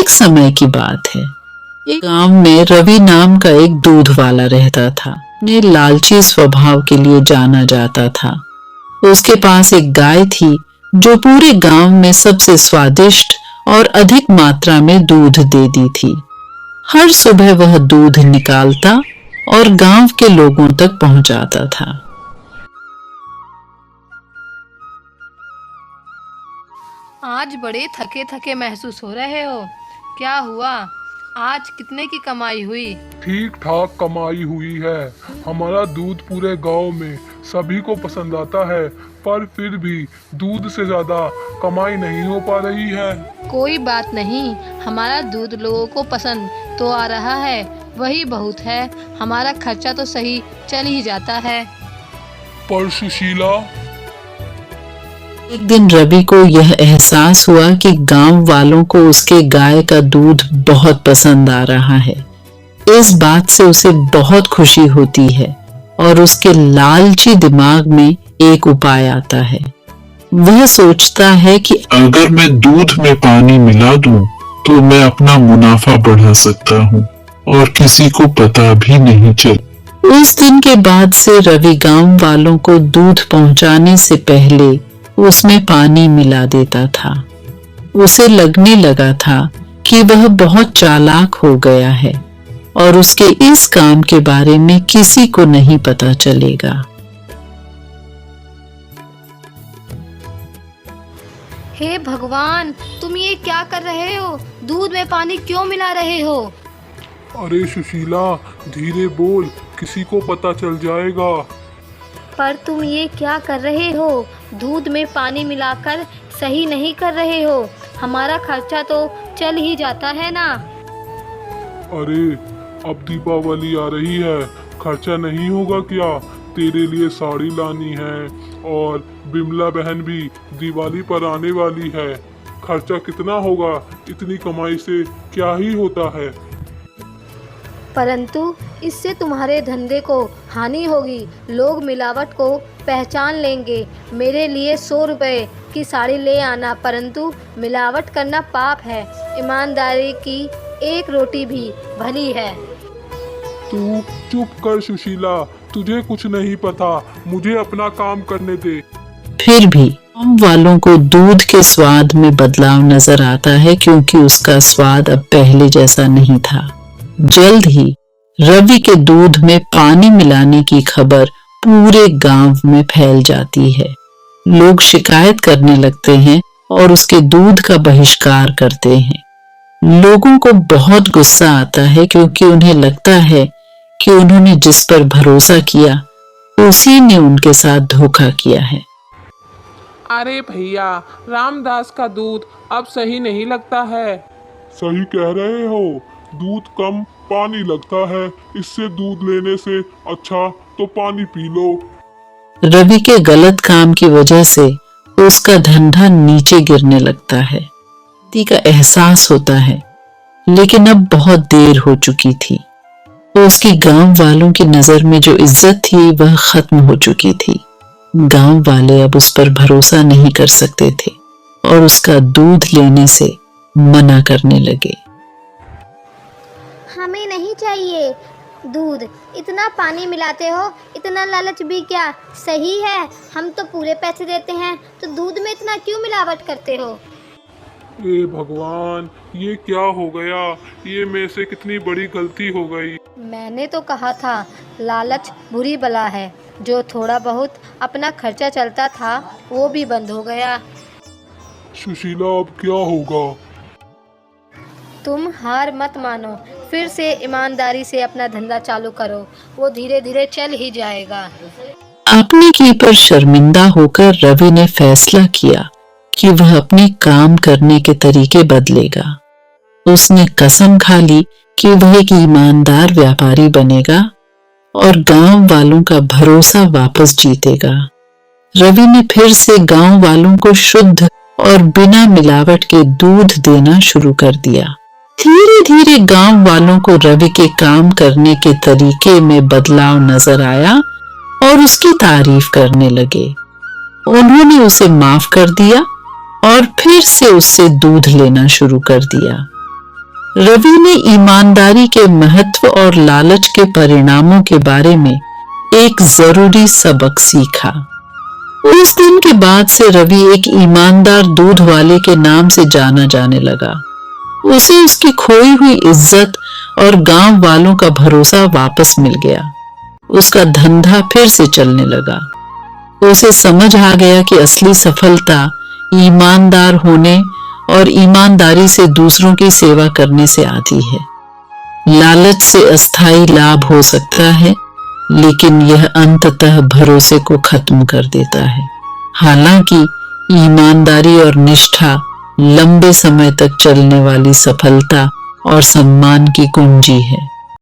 एक समय की बात है। एक गांव में रवि नाम का एक दूध वाला रहता था। अपने लालची स्वभाव के लिए जाना जाता था। उसके पास एक गाय थी जो पूरे गांव में सबसे स्वादिष्ट और अधिक मात्रा में दूध देती थी। हर सुबह वह दूध निकालता और गांव के लोगों तक पहुंचाता था। आज बड़े थके थके महसूस हो रहे हो, क्या हुआ? आज कितने की कमाई हुई? ठीक ठाक कमाई हुई है। हमारा दूध पूरे गांव में सभी को पसंद आता है, पर फिर भी दूध से ज्यादा कमाई नहीं हो पा रही है। कोई बात नहीं, हमारा दूध लोगों को पसंद तो आ रहा है, वही बहुत है। हमारा खर्चा तो सही चल ही जाता है। पर सुशीला, एक दिन रवि को यह एहसास हुआ कि गांव वालों को उसके गाय का दूध बहुत पसंद आ रहा है। इस बात से उसे बहुत खुशी होती है और उसके लालची दिमाग में एक उपाय आता है। वह सोचता है कि अगर मैं दूध में पानी मिला दूं, तो मैं अपना मुनाफा बढ़ा सकता हूं और किसी को पता भी नहीं चल। उस दिन के बाद से रवि गांव वालों को दूध पहुंचाने से पहले उसमें पानी मिला देता था। उसे लगने लगा था कि वह बहुत चालाक हो गया है और उसके इस काम के बारे में किसी को नहीं पता चलेगा। हे भगवान, तुम ये क्या कर रहे हो? दूध में पानी क्यों मिला रहे हो? अरे सुशीला, धीरे बोल, किसी को पता चल जाएगा। पर तुम ये क्या कर रहे हो? दूध में पानी मिलाकर सही नहीं कर रहे हो। हमारा खर्चा तो चल ही जाता है ना। अरे अब दीपावली आ रही है, खर्चा नहीं होगा क्या? तेरे लिए साड़ी लानी है और बिमला बहन भी दिवाली पर आने वाली है। खर्चा कितना होगा? इतनी कमाई से क्या ही होता है। परंतु इससे तुम्हारे धंधे को हानि होगी। लोग मिलावट को पहचान लेंगे। मेरे लिए 100 रुपए की साड़ी ले आना, परंतु मिलावट करना पाप है। ईमानदारी की एक रोटी भी भली है। तू चुप कर सुशीला, तुझे कुछ नहीं पता। मुझे अपना काम करने दे। फिर भी गांव वालों को दूध के स्वाद में बदलाव नजर आता है, क्योंकि उसका स्वाद अब पहले जैसा नहीं था। जल्द ही रवि के दूध में पानी मिलाने की खबर पूरे गांव में फैल जाती है। लोग शिकायत करने लगते हैं और उसके दूध का बहिष्कार करते हैं। लोगों को बहुत गुस्सा आता है, क्योंकि उन्हें लगता है कि उन्होंने जिस पर भरोसा किया उसी ने उनके साथ धोखा किया है। अरे भैया, रामदास का दूध अब सही नहीं लगता है। सही कह रहे हो, दूध कम पानी लगता है। इससे दूध लेने से अच्छा तो पानी पी लो। रवि के गलत काम की वजह से उसका धंधा नीचे गिरने लगता है। ती का एहसास होता है, लेकिन अब बहुत देर हो चुकी थी। उसकी गांव वालों की नजर में जो इज्जत थी वह खत्म हो चुकी थी। गांव वाले अब उस पर भरोसा नहीं कर सकते थे और उसका दूध लेने से मना करने लगे। हमें नहीं चाहिए दूध, इतना पानी मिलाते हो, इतना लालच भी क्या सही है? हम तो पूरे पैसे देते हैं, तो दूध में इतना क्यों मिलावट करते हो? ए भगवान, ये क्या हो गया? ये मेरे से कितनी बड़ी गलती हो गई। मैंने तो कहा था लालच बुरी बला है। जो थोड़ा बहुत अपना खर्चा चलता था वो भी बंद हो गया। सुशीला, अब क्या होगा? तुम हार मत मानो, फिर से ईमानदारी से अपना धंधा चालू करो, वो धीरे धीरे चल ही जाएगा। अपने की पर शर्मिंदा होकर रवि ने फैसला किया कि वह अपने काम करने के तरीके बदलेगा। उसने कसम खा ली कि वह एक ईमानदार व्यापारी बनेगा और गांव वालों का भरोसा वापस जीतेगा। रवि ने फिर से गांव वालों को शुद्ध और बिना मिलावट के दूध देना शुरू कर दिया। धीरे धीरे गांव वालों को रवि के काम करने के तरीके में बदलाव नजर आया और उसकी तारीफ करने लगे। उन्होंने उसे माफ कर दिया और फिर से उससे दूध लेना शुरू कर दिया। रवि ने ईमानदारी के महत्व और लालच के परिणामों के बारे में एक जरूरी सबक सीखा। उस दिन के बाद से रवि एक ईमानदार दूध वाले के नाम से जाना जाने लगा। उसे उसकी खोई हुई इज्जत और गांव वालों का भरोसा वापस मिल गया। उसका धंधा फिर से चलने लगा। उसे समझ आ गया कि असली सफलता ईमानदार होने और ईमानदारी से दूसरों की सेवा करने से आती है। लालच से अस्थायी लाभ हो सकता है, लेकिन यह अंततः भरोसे को खत्म कर देता है। हालांकि ईमानदारी और निष्ठा लंबे समय तक चलने वाली सफलता और सम्मान की कुंजी है।